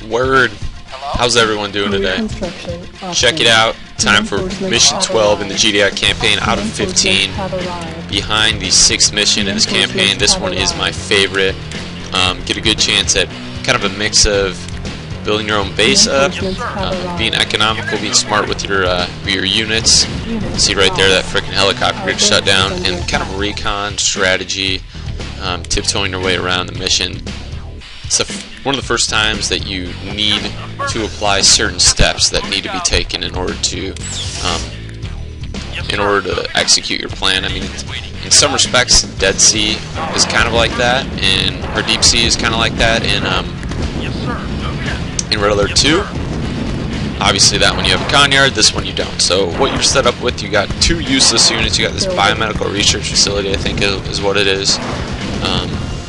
Word. How's everyone doing today? Check it out. Time for mission 12 in the GDI campaign out of 15. Behind the 6th mission in this campaign. This one is my favorite. Get a good chance at kind of a mix of building your own base up, being economical, being smart with your units. See right there that freaking helicopter gets shut down, and kind of recon strategy, tiptoeing your way around the mission. It's one of the first times that you need to apply certain steps that need to be taken in order to execute your plan. I mean, in some respects, Dead Sea is kind of like that, or Deep Sea is kind of like that in Red Alert 2. Obviously that one you have a con yard, this one you don't. So what you're set up with, you got 2 useless units. You got this biomedical research facility, I think is what it is.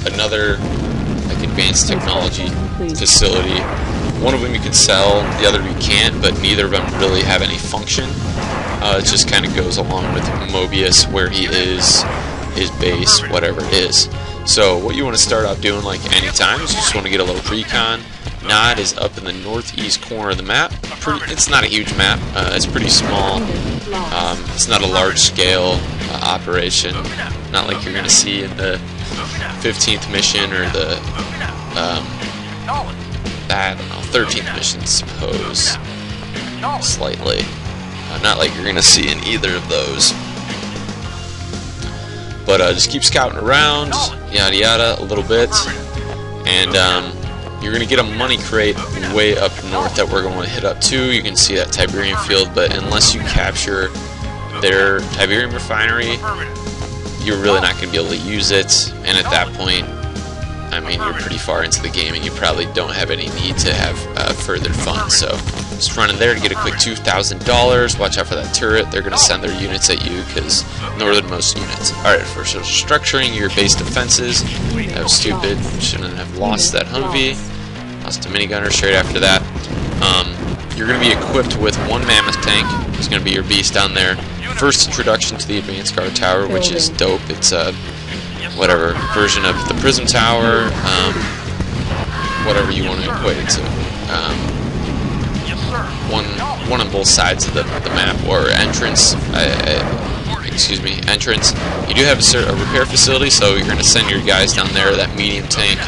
Another like advanced technology facility. One of them you can sell, the other you can't, but neither of them really have any function. It just kind of goes along with Moebius, where he is, his base, whatever it is. So what you want to start out doing, like any time, is you just want to get a little recon. NOD is up in the northeast corner of the map. It's not a huge map. It's pretty small. It's not a large-scale operation. Not like you're going to see in the 15th mission or the I don't know, 13th mission, suppose. Slightly. Not like you're going to see in either of those. But just keep scouting around, yada yada, a little bit, and you're going to get a money crate way up north that we're going to hit up to. You can see that Tiberium field, but unless you capture their Tiberium refinery, you're really not going to be able to use it, and at that point, I mean, you're pretty far into the game and you probably don't have any need to have further funds. So just run in there to get a quick $2,000. Watch out for that turret. They're going to send their units at you because northernmost units. Alright, first, so structuring your base defenses. That was stupid. Shouldn't have lost that Humvee. Lost a minigunner straight after that. You're going to be equipped with 1 mammoth tank. It's going to be your beast down there. First introduction to the advanced guard tower, which is dope. It's whatever version of the prism tower, whatever you want to equate it to. One on both sides of the map, or entrance. Excuse me, entrance. You do have a repair facility, so you're going to send your guys down there. That medium tank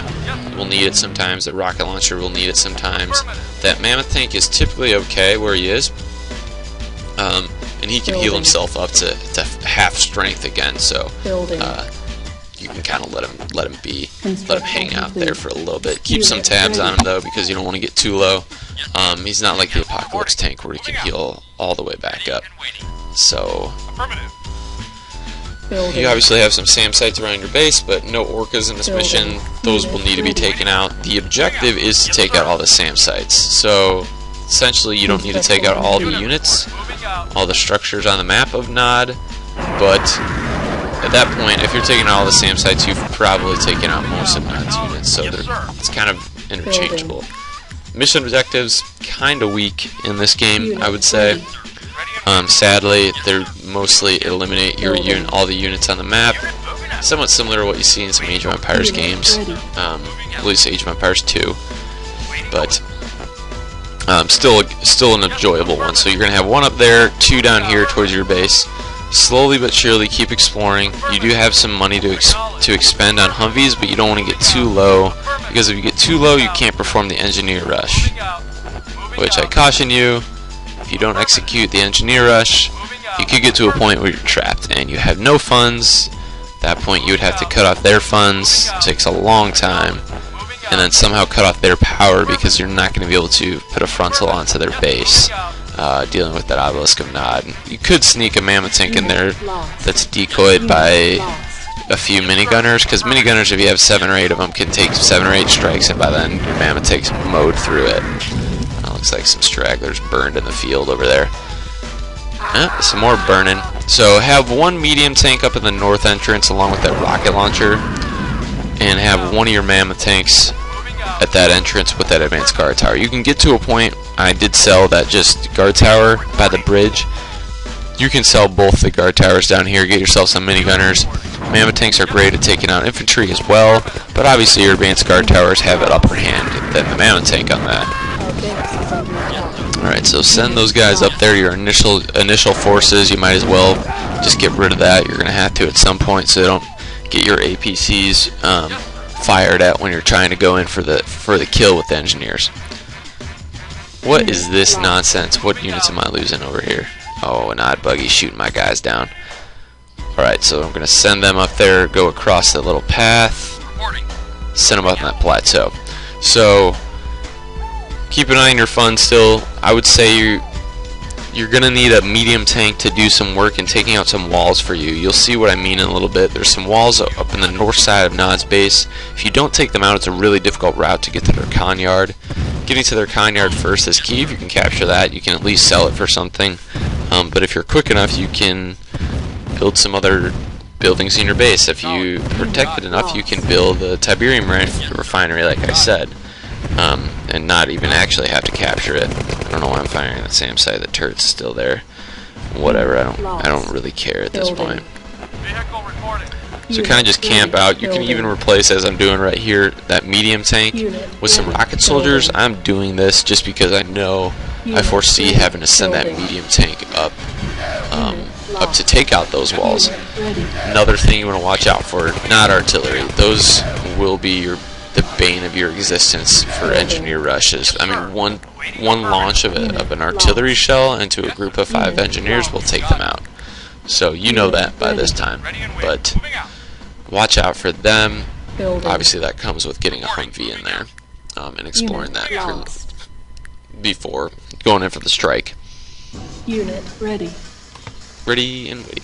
will need it sometimes. The rocket launcher will need it sometimes. That mammoth tank is typically okay where he is, and he can heal himself up to half strength again. So. You can kind of let him hang out there for a little bit. Keep some tabs on him though, because you don't want to get too low. He's not like the Apocalypse tank where he can heal all the way back up. So you obviously have some SAM sites around your base, but no orcas in this mission. Those will need to be taken out. The objective is to take out all the SAM sites. So essentially, you don't need to take out all the units, all the structures on the map of NOD, but at that point, if you're taking all the SAM sites, you've probably taken out most of NOD's units, so it's kind of interchangeable. Mission objectives, kind of weak in this game, I would say. Sadly, they're mostly eliminate all the units on the map. Somewhat similar to what you see in some Age of Empires games, at least Age of Empires 2. But still an enjoyable one. So you're going to have 1 up there, 2 down here towards your base. Slowly but surely keep exploring. You do have some money to expend on Humvees, but you don't want to get too low, because if you get too low, you can't perform the engineer rush. Which I caution you, if you don't execute the engineer rush, you could get to a point where you're trapped and you have no funds. At that point, you would have to cut off their funds. It takes a long time, and then somehow cut off their power, because you're not going to be able to put a frontal onto their base. Dealing with that obelisk of NOD. You could sneak a mammoth tank in there that's decoyed by a few minigunners, because minigunners, if you have 7 or 8 of them, can take 7 or 8 strikes, and by then your mammoth tank's mowed through it. Looks like some stragglers burned in the field over there. Some more burning. So have 1 medium tank up in the north entrance along with that rocket launcher, and have 1 of your mammoth tanks at that entrance with that advanced guard tower. You can get to a point, I did sell that just guard tower by the bridge. You can sell both the guard towers down here, get yourself some minigunners, Mammoth tanks are great at taking out infantry as well, but obviously your advanced guard towers have an upper hand than the Mammoth tank on that. Alright, so send those guys up there, your initial forces. You might as well just get rid of that. You're going to have to at some point, so they don't get your APCs fired at when you're trying to go in for the kill with the engineers. What is this nonsense? What units am I losing over here? Oh, an odd buggy shooting my guys down. Alright, so I'm going to send them up there, go across that little path, send them up on that plateau. So, keep an eye on your funds still. I would say you're going to need a medium tank to do some work in taking out some walls for you. You'll see what I mean in a little bit. There's some walls up in the north side of NOD's base. If you don't take them out, it's a really difficult route to get to their con yard. Getting to their con yard first is key. If you can capture that, you can at least sell it for something. But if you're quick enough, you can build some other buildings in your base. If you protect it enough, you can build a Tiberium refinery, like I said, and not even actually have to capture it. I don't know why I'm firing at the same site. The turret's still there. Whatever. I don't really care at this point. So kind of just camp out. You can even replace, as I'm doing right here, that medium tank with some rocket soldiers. I'm doing this just because I know I foresee having to send that medium tank up to take out those walls. Another thing you want to watch out for, not artillery. Those will be the bane of your existence for engineer rushes. I mean, one launch of an artillery shell into a group of 5 engineers will take them out. So you know that by this time. But watch out for them. Obviously that comes with getting a Humvee in there and exploring that before going in for the strike. Unit ready. Ready and waiting.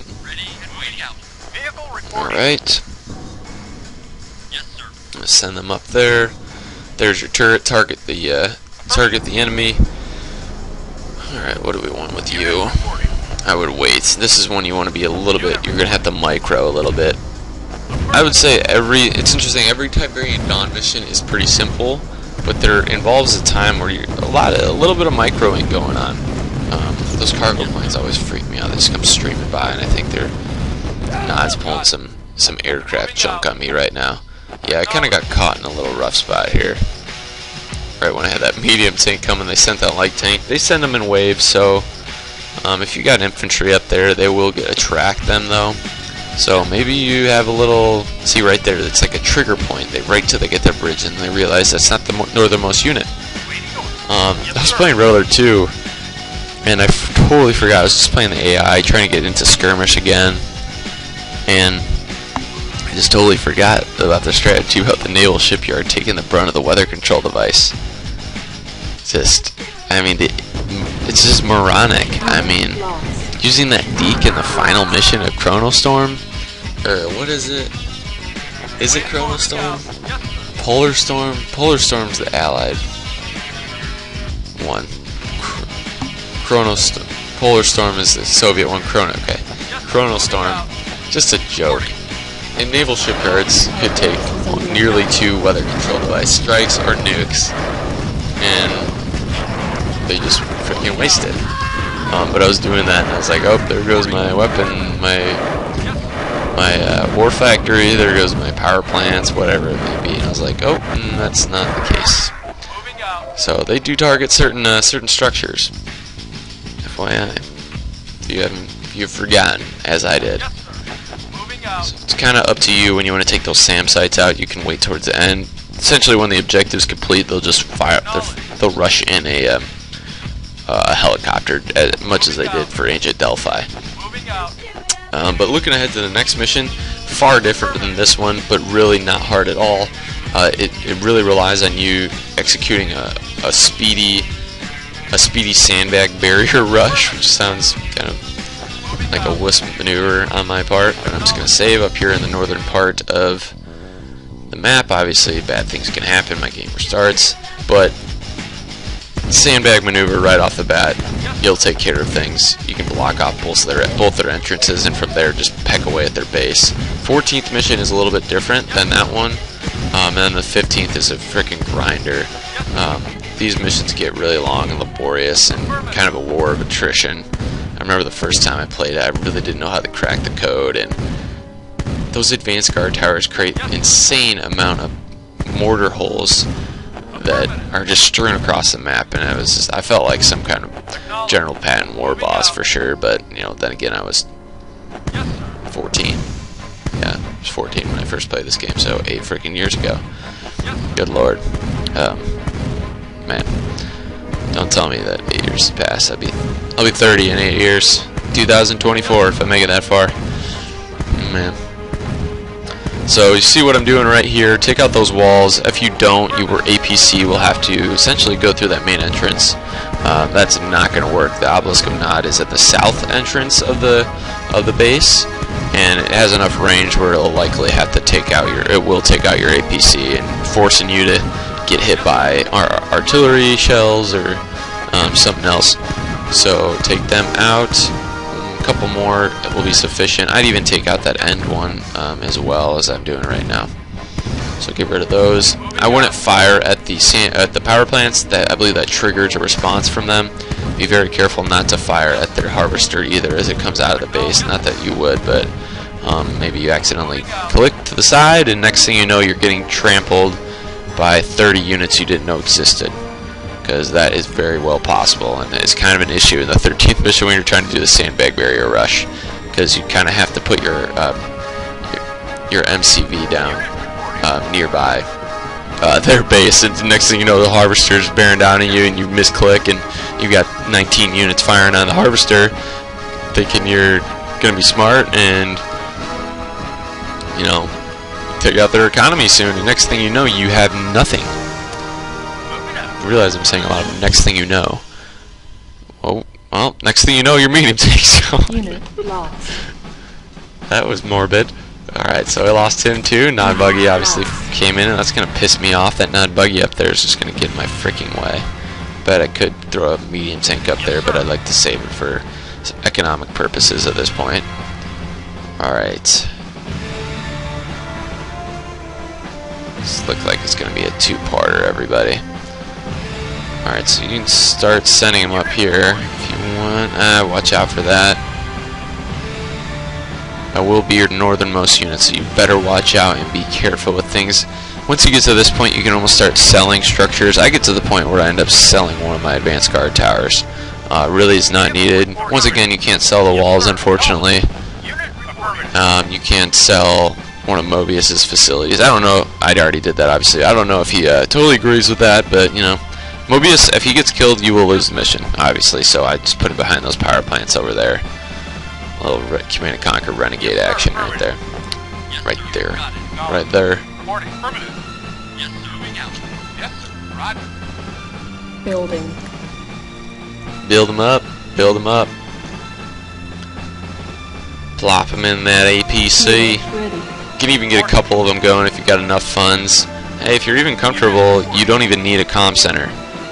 Alright. Send them up there. There's your turret. Target the enemy. Alright, what do we want with you? I would wait. This is when you want to be a little bit, you're going to have to micro a little bit. I would say it's interesting, every Tiberian Dawn mission is pretty simple, but there involves a time where a little bit of microing going on. Those cargo planes always freak me out. They just come streaming by, and I think NOD's pulling some aircraft junk on me right now. Yeah, I kind of got caught in a little rough spot here. Right when I had that medium tank coming, they sent that light tank. They send them in waves, so if you got infantry up there, they will attract them though. So maybe you have a little, see right there, it's like a trigger point. They right till they get their bridge and they realize that's not the northernmost unit. I was playing Roller 2, and I totally forgot. I was just playing the AI, trying to get into skirmish again, and I just totally forgot about the strategy about the naval shipyard taking the brunt of the weather control device. I mean, it's just moronic. I mean, using that Deke in the final mission of Chronostorm, or what is it? Is it Chronostorm? Polar Storm? Polar Storm's the Allied one. Polar Storm is the Soviet one. Okay. Chronostorm, just a joke. And naval shipyards could take nearly 2 weather control device strikes or nukes, and they just freaking waste it. But I was doing that, and I was like, oh, there goes my weapon, my war factory, there goes my power plants, whatever it may be. And I was like, oh, that's not the case. So they do target certain structures. FYI, if you've forgotten, as I did. So it's kind of up to you when you want to take those SAM sites out. You can wait towards the end. Essentially, when the objective's complete, they'll just fire. They'll rush in a helicopter, as much as they did for Ancient Delphi. But looking ahead to the next mission, far different than this one, but really not hard at all. It really relies on you executing a speedy sandbag barrier rush, which sounds kind of like a wisp maneuver on my part. But I'm just going to save up here in the northern part of the map. Obviously, bad things can happen. My game restarts, but sandbag maneuver right off the bat, you'll take care of things. You can block off both their entrances, and from there just peck away at their base. 14th mission is a little bit different than that one, and then the 15th is a freaking grinder. These missions get really long and laborious and kind of a war of attrition. I remember the first time I played it, I really didn't know how to crack the code, and those advanced guard towers create insane amount of mortar holes that are just strewn across the map, and it was just, I felt like some kind of General Patton war boss for sure. But you know, then again, I was 14. Yeah, I was 14 when I first played this game, so 8 freaking years ago. Good lord. Man, don't tell me that 8 years has passed. I'll be 30 in 8 years. 2024 if I make it that far. Man. So you see what I'm doing right here. Take out those walls. If you don't, your APC will have to essentially go through that main entrance. That's not going to work. The Obelisk of NOD is at the south entrance of the base, and it has enough range where it'll likely have to take out your APC, and forcing you to get hit by artillery shells or something else. So take them out. A couple more will be sufficient. I'd even take out that end one as well, as I'm doing right now. So get rid of those. I wouldn't fire at the power plants. That I believe that triggers a response from them. Be very careful not to fire at their harvester either, as it comes out of the base. Not that you would, but maybe you accidentally click to the side, and next thing you know, you're getting trampled by 30 units you didn't know existed. Because that is very well possible, and it's kind of an issue in the 13th mission when you're trying to do the sandbag barrier rush, because you kind of have to put your MCV down nearby their base, and the next thing you know, the harvester's bearing down on you, and you misclick, and you got 19 units firing on the harvester, thinking you're gonna be smart, and you know, take out their economy soon, and next thing you know, you have nothing. I realize I'm saying a lot of next thing you know. Oh, well, next thing you know, your medium takes going. Unit lost. That was morbid. Alright, so I lost him too. NOD buggy obviously came in, and that's gonna piss me off. That NOD buggy up there is just gonna get in my freaking way. Bet I could throw a medium tank up there, but I'd like to save it for economic purposes at this point. Alright. This looks like it's gonna be a two-parter, everybody. Alright, so you can start sending them up here if you want. Watch out for that. That will be your northernmost unit, so you better watch out and be careful with things. Once you get to this point, you can almost start selling structures. I get to the point where I end up selling one of my advanced guard towers. Really is not needed. Once again, you can't sell the walls, unfortunately. You can't sell one of Moebius's facilities. I don't know. I already did that, obviously. I don't know if he totally agrees with that, but, you know. Moebius, if he gets killed, you will lose the mission, obviously, so I just put him behind those power plants over there. A little Command & Conquer Renegade action right there. Right there. Right there. Building. Build them up. Build them up. Plop them in that APC. You can even get a couple of them going if you've got enough funds. Hey, if you're even comfortable, you don't even need a comm center.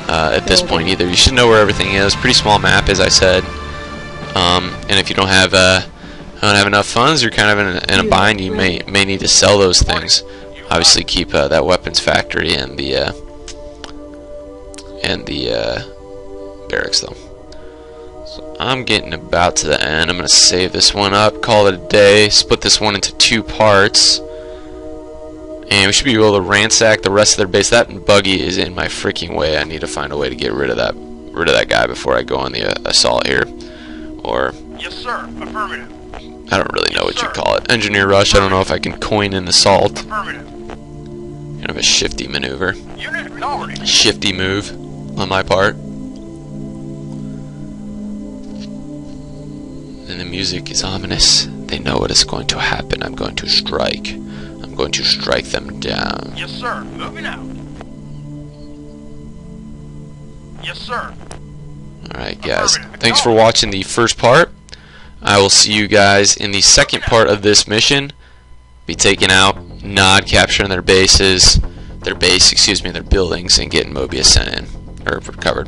At this point either. You should know where everything is. Pretty small map, as I said. And if you don't have enough funds, you're kind of in a bind. You may need to sell those things. Obviously, keep that weapons factory and the barracks though. So I'm getting about to the end. I'm gonna save this one up, call it a day, split this one into 2 parts. And we should be able to ransack the rest of their base. That buggy is in my freaking way. I need to find a way to get rid of that guy before I go on the assault here. Or yes, sir. Affirmative. I don't really know what you call it. Engineer rush. I don't know if I can coin an assault. Affirmative. Kind of a shifty maneuver. Unit acknowledged. Shifty move on my part. And the music is ominous. They know what is going to happen. I'm going to strike. I'm going to strike them down. Yes, sir. Moving out. Yes, sir. Alright, guys. Thanks for watching the first part. I will see you guys in the second part of this mission. Be taking out NOD, capturing their bases, their buildings, and getting Moebius sent in, or recovered.